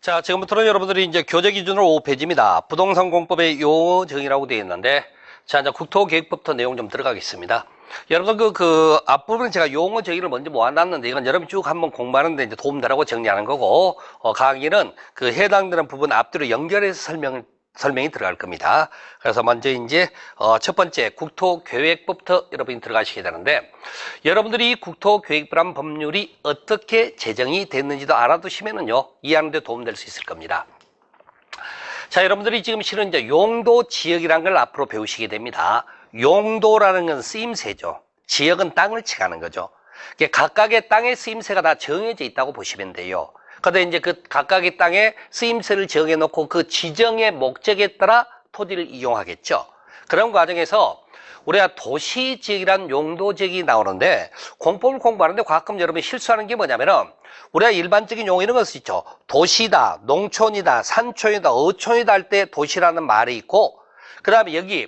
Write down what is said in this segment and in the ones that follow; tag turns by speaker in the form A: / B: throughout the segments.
A: 자, 지금부터는 여러분들이 이제 교재 기준으로 5페이지입니다. 부동산 공법의 용어 정의라고 되어 있는데, 자, 이제 국토계획법부터 내용 좀 들어가겠습니다. 여러분들 앞부분에 제가 용어 정의를 먼저 모아놨는데, 이건 여러분 쭉 한번 공부하는데 이제 도움되라고 정리하는 거고, 강의는 그 해당되는 부분 앞뒤로 연결해서 설명이 들어갈 겁니다. 그래서 먼저 이제 첫 번째 국토계획법부터 여러분이 들어가시게 되는데, 여러분들이 국토계획법이란 법률이 어떻게 제정이 됐는지도 알아두시면은요, 이해하는 데 도움될 수 있을 겁니다. 자, 여러분들이 지금 실은 이제 용도 지역이라는 걸 앞으로 배우시게 됩니다. 용도라는 건 쓰임새죠. 지역은 땅을 칭하는 거죠. 각각의 땅의 쓰임새가 다 정해져 있다고 보시면 돼요. 근데 이제 그 각각의 땅에 쓰임새를 정해놓고 그 지정의 목적에 따라 토지를 이용하겠죠. 그런 과정에서 우리가 도시지역이란 용도지역이 나오는데, 공법을 공부하는데 가끔 여러분이 실수하는 게 뭐냐면은, 우리가 일반적인 용어 이런 거 쓰죠. 도시다, 농촌이다, 산촌이다, 어촌이다 할 때 도시라는 말이 있고, 그 다음에 여기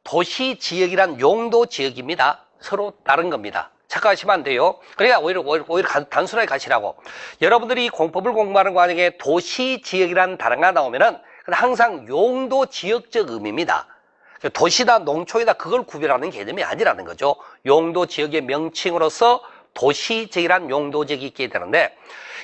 A: 도시지역이란 용도지역입니다. 서로 다른 겁니다. 착각하시면 안 돼요. 그러니까 오히려 단순하게 가시라고. 여러분들이 공법을 공부하는 과정에 도시지역이라는 단어가 나오면은 항상 용도지역적 의미입니다. 도시다, 농촌이다 그걸 구별하는 개념이 아니라는 거죠. 용도지역의 명칭으로서 도시지역이란 용도지역이 있게 되는데,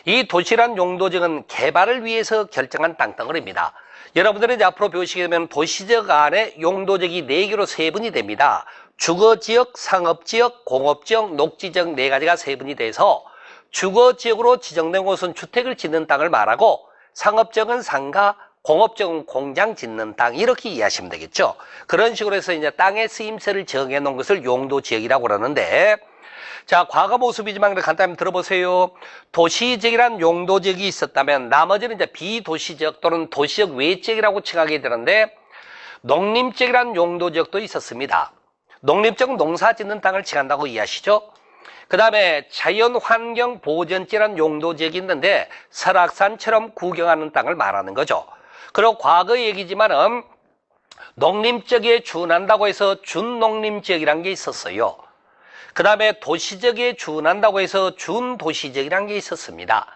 A: 이 도시란 용도지역은 개발을 위해서 결정한 땅덩어리입니다. 여러분들이 이제 앞으로 배우시게 되면 도시지역 안에 용도지역이 4개로 세분이 됩니다. 주거지역, 상업지역, 공업지역, 녹지지역 4가지가 세분이 돼서, 주거지역으로 지정된 곳은 주택을 짓는 땅을 말하고, 상업지역은 상가, 공업지역은 공장 짓는 땅, 이렇게 이해하시면 되겠죠. 그런 식으로 해서 이제 땅의 쓰임새를 정해 놓은 것을 용도지역이라고 그러는데, 자, 과거 모습이지만 간단히 들어보세요. 도시지역이란 용도지역이 있었다면 나머지는 이제 비도시지역 또는 도시지역 외지역이라고 칭하게 되는데, 농림지역이란 용도지역도 있었습니다. 농림지역은 농사 짓는 땅을 칭한다고 이해하시죠? 그 다음에 자연환경보전지라는 용도지역이 있는데, 설악산처럼 구경하는 땅을 말하는 거죠. 그리고 과거 얘기지만은 농림지역에 준한다고 해서 준농림지역이라는 게 있었어요. 그 다음에 도시지역에 준한다고 해서 준도시지역이라는 게 있었습니다.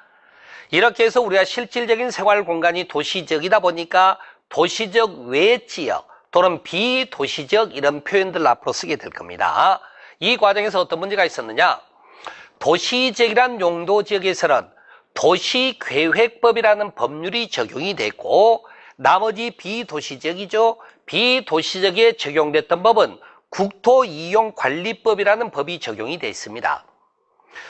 A: 이렇게 해서 우리가 실질적인 생활 공간이 도시지역이다 보니까 도시지역 외지역 또는 비도시지역 이런 표현들을 앞으로 쓰게 될 겁니다. 이 과정에서 어떤 문제가 있었느냐? 도시지역이란 용도지역에서는 도시계획법이라는 법률이 적용이 됐고, 나머지 비도시지역이죠. 비도시지역에 적용됐던 법은 국토이용관리법이라는 법이 적용이 되어 있습니다.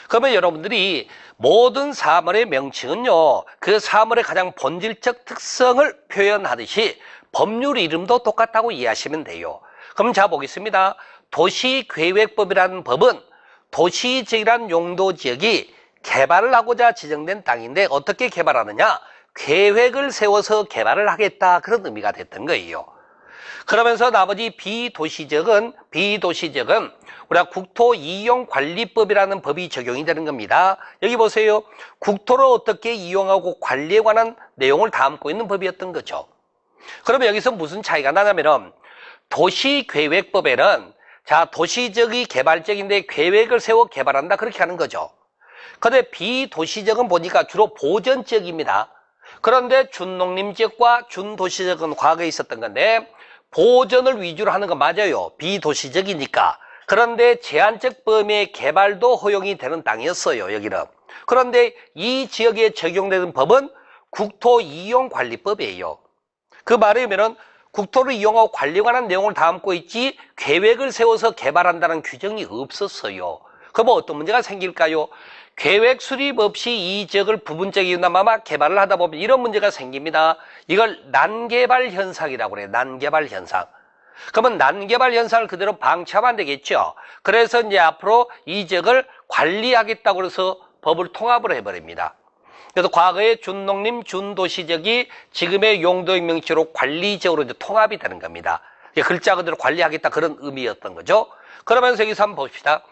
A: 그러면 여러분들이 모든 사물의 명칭은요, 그 사물의 가장 본질적 특성을 표현하듯이 법률 이름도 똑같다고 이해하시면 돼요. 그럼 자 보겠습니다. 도시계획법이라는 법은 도시지역이란 용도지역이 개발을 하고자 지정된 땅인데, 어떻게 개발하느냐? 계획을 세워서 개발을 하겠다, 그런 의미가 됐던 거예요. 그러면서 나머지 비도시지역은 우리가 국토이용관리법이라는 법이 적용이 되는 겁니다. 여기 보세요. 국토를 어떻게 이용하고 관리에 관한 내용을 담고 있는 법이었던 거죠. 그러면 여기서 무슨 차이가 나냐면은, 도시계획법에는 자, 도시지역이 개발지역인데 계획을 세워 개발한다, 그렇게 하는 거죠. 그런데 비도시지역은 보니까 주로 보전지역입니다. 그런데 준농림지역과 준도시지역은 과거에 있었던 건데, 보전을 위주로 하는 거 맞아요. 비도시적이니까. 그런데 제한적 범위의 개발도 허용이 되는 땅이었어요, 여기는. 그런데 이 지역에 적용되는 법은 국토이용관리법이에요. 그 말이면은 국토를 이용하고 관리에 관한 내용을 담고 있지 계획을 세워서 개발한다는 규정이 없었어요. 그럼 어떤 문제가 생길까요? 계획 수립 없이 이 지역을 부분적이나마 개발을 하다 보면 이런 문제가 생깁니다. 이걸 난개발 현상이라고 그래요. 난개발 현상. 그러면 난개발 현상을 그대로 방치하면 안 되겠죠. 그래서 이제 앞으로 이 지역을 관리하겠다고 해서 법을 통합을 해버립니다. 그래서 과거의 준농림, 준도시지역이 지금의 용도의 명칭으로 관리지역으로 이제 통합이 되는 겁니다. 글자 그대로 관리하겠다, 그런 의미였던 거죠. 그러면서 여기서 한번 봅시다.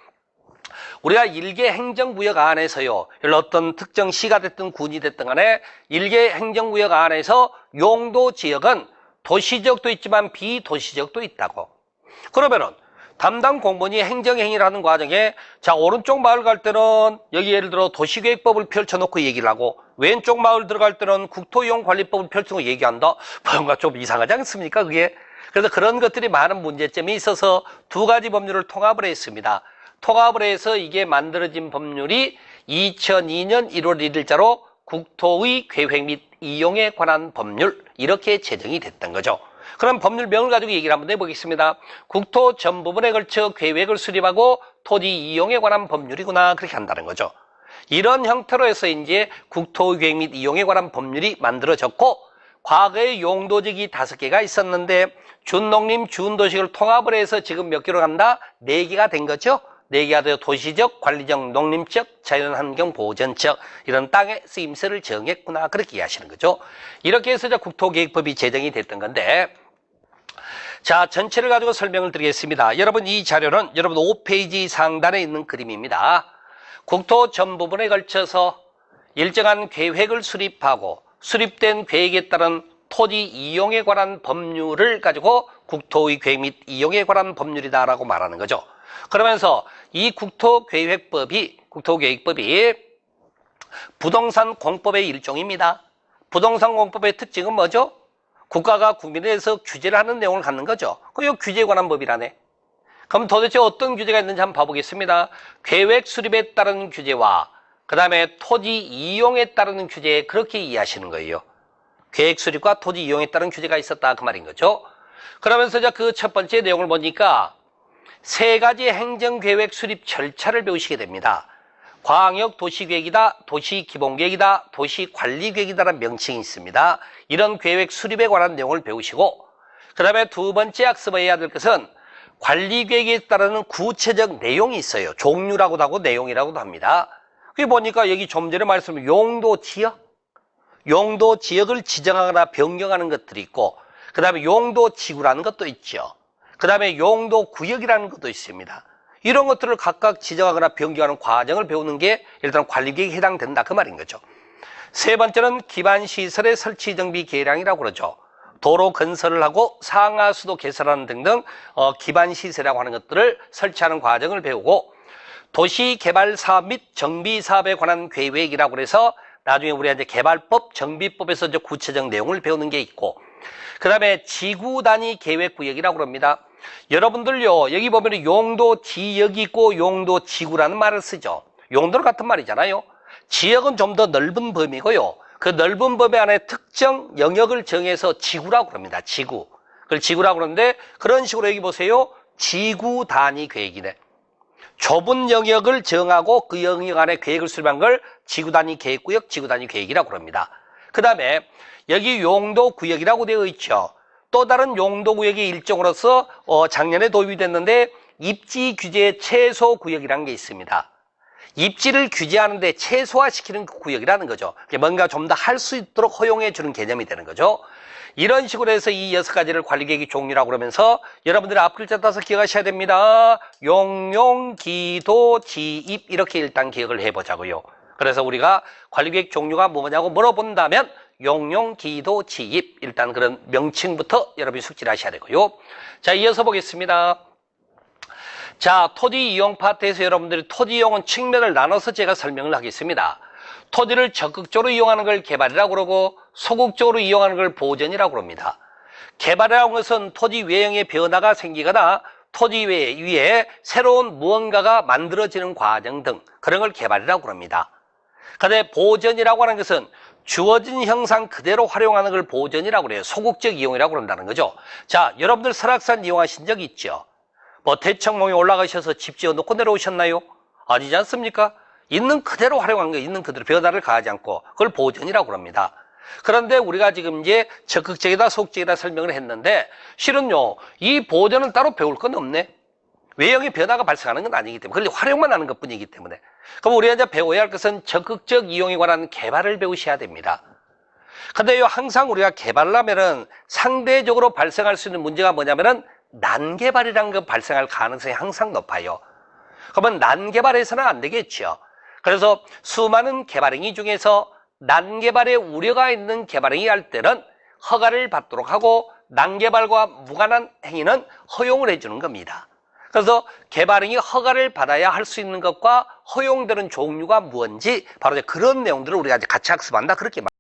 A: 우리가 일개 행정구역 안에서요, 어떤 특정 시가 됐든 군이 됐든 간에 일개 행정구역 안에서 용도지역은 도시지역도 있지만 비도시지역도 있다고. 그러면은 담당 공무원이 행정행위를 하는 과정에 자 오른쪽 마을 갈 때는 여기 예를 들어 도시계획법을 펼쳐놓고 얘기를 하고 왼쪽 마을 들어갈 때는 국토이용관리법을 펼쳐놓고 얘기한다. 뭔가 좀 이상하지 않습니까 그게? 그래서 그런 것들이 많은 문제점이 있어서 두 가지 법률을 통합을 했습니다. 통합을 해서 이게 만들어진 법률이 2002년 1월 1일자로 국토의 계획 및 이용에 관한 법률 이렇게 제정이 됐던 거죠. 그럼 법률명을 가지고 얘기를 한번 해보겠습니다. 국토 전 부분에 걸쳐 계획을 수립하고 토지 이용에 관한 법률이구나 그렇게 한다는 거죠. 이런 형태로 해서 이제 국토 계획 및 이용에 관한 법률이 만들어졌고 과거에 용도지기 5개가 있었는데 준농림, 준도시를 통합을 해서 지금 몇 개로 간다? 4개가 된 거죠. 4개가 되어 도시적, 관리적, 농림적, 자연환경 보전적 이런 땅의 쓰임새를 정했구나 그렇게 이해하시는 거죠. 이렇게 해서 국토계획법이 제정이 됐던 건데 자 전체를 가지고 설명을 드리겠습니다. 여러분 이 자료는 여러분 5페이지 상단에 있는 그림입니다. 국토 전 부분에 걸쳐서 일정한 계획을 수립하고 수립된 계획에 따른 토지 이용에 관한 법률을 가지고 국토의 계획 및 이용에 관한 법률이다라고 말하는 거죠. 그러면서 이 국토계획법이 부동산 공법의 일종입니다. 부동산 공법의 특징은 뭐죠? 국가가 국민에 대해서 규제를 하는 내용을 갖는 거죠. 그 규제에 관한 법이라네. 그럼 도대체 어떤 규제가 있는지 한번 봐보겠습니다. 계획 수립에 따른 규제와 그 다음에 토지 이용에 따른 규제 그렇게 이해하시는 거예요. 계획 수립과 토지 이용에 따른 규제가 있었다 그 말인 거죠. 그러면서 그 첫 번째 내용을 보니까 3가지 행정계획 수립 절차를 배우시게 됩니다. 광역도시계획이다, 도시기본계획이다, 도시관리계획이다라는 명칭이 있습니다. 이런 계획 수립에 관한 내용을 배우시고 그 다음에 두 번째 학습해야 될 것은 관리계획에 따르는 구체적 내용이 있어요. 종류라고도 하고 내용이라고도 합니다. 그게 보니까 여기 좀 전에 말씀드린 용도지역을 지정하거나 변경하는 것들이 있고 그 다음에 용도지구라는 것도 있죠. 그 다음에 용도구역이라는 것도 있습니다. 이런 것들을 각각 지정하거나 변경하는 과정을 배우는 게 일단 관리계획에 해당된다 그 말인 거죠. 세 번째는 기반시설의 설치 정비 계량이라고 그러죠. 도로 건설을 하고 상하수도 개설하는 등등 기반시설이라고 하는 것들을 설치하는 과정을 배우고 도시개발사업 및 정비사업에 관한 계획이라고 해서 나중에 우리가 이제 개발법, 정비법에서 이제 구체적 내용을 배우는 게 있고 그 다음에 지구단위 계획구역이라고 합니다. 여러분들요 여기 보면 용도 지역이 있고 용도 지구라는 말을 쓰죠. 용도는 같은 말이잖아요. 지역은 좀 더 넓은 범위고요. 그 넓은 범위 안에 특정 영역을 정해서 지구라고 합니다. 지구. 그걸 지구라고 그러는데 그런 식으로 여기 보세요. 지구 단위 계획이네. 좁은 영역을 정하고 그 영역 안에 계획을 수립한 걸 지구 단위 계획구역, 지구 단위 계획이라고 합니다. 그 다음에 여기 용도구역이라고 되어 있죠. 또 다른 용도구역의 일종으로서 작년에 도입이 됐는데 입지 규제 최소구역이라는 게 있습니다. 입지를 규제하는데 최소화시키는 구역이라는 거죠. 뭔가 좀 더 할 수 있도록 허용해 주는 개념이 되는 거죠. 이런 식으로 해서 이 6가지를 관리계획의 종류라고 그러면서 여러분들이 앞글자 따서 기억하셔야 됩니다. 용용, 기도, 지입 이렇게 일단 기억을 해보자고요. 그래서 우리가 관리계획 종류가 뭐냐고 물어본다면 용용, 기도, 지입 일단 그런 명칭부터 여러분이 숙지를 하셔야 되고요. 자, 이어서 보겠습니다. 자, 토지 이용 파트에서 여러분들이 토지 이용은 측면을 나눠서 제가 설명을 하겠습니다. 토지를 적극적으로 이용하는 걸 개발이라고 그러고 소극적으로 이용하는 걸 보전이라고 합니다. 개발이라는 것은 토지 외형의 변화가 생기거나 토지 위에 새로운 무언가가 만들어지는 과정 등 그런 걸 개발이라고 합니다. 그런데 보전이라고 하는 것은 주어진 형상 그대로 활용하는 걸 보전이라고 그래요. 소극적 이용이라고 한다는 거죠. 자, 여러분들 설악산 이용하신 적 있죠? 뭐 대청봉에 올라가셔서 집 지어놓고 내려오셨나요? 아니지 않습니까? 있는 그대로 활용한 거 있는 그대로 변화를 가하지 않고 그걸 보전이라고 합니다. 그런데 우리가 지금 이제 적극적이다 소극적이다 설명을 했는데 실은요 이 보전은 따로 배울 건 없네. 외형의 변화가 발생하는 건 아니기 때문에 그걸 활용만 하는 것 뿐이기 때문에 그럼 우리가 이제 배워야 할 것은 적극적 이용에 관한 개발을 배우셔야 됩니다. 근데요 항상 우리가 개발을 하면은 상대적으로 발생할 수 있는 문제가 뭐냐면은 난개발이라는 거 발생할 가능성이 항상 높아요. 그러면 난개발해서는 안 되겠죠. 그래서 수많은 개발행위 중에서 난개발에 우려가 있는 개발행위 할 때는 허가를 받도록 하고 난개발과 무관한 행위는 허용을 해주는 겁니다. 그래서 개발행위 허가를 받아야 할 수 있는 것과 허용되는 종류가 무엇인지 바로 이제 그런 내용들을 우리가 이제 같이 학습한다. 그렇게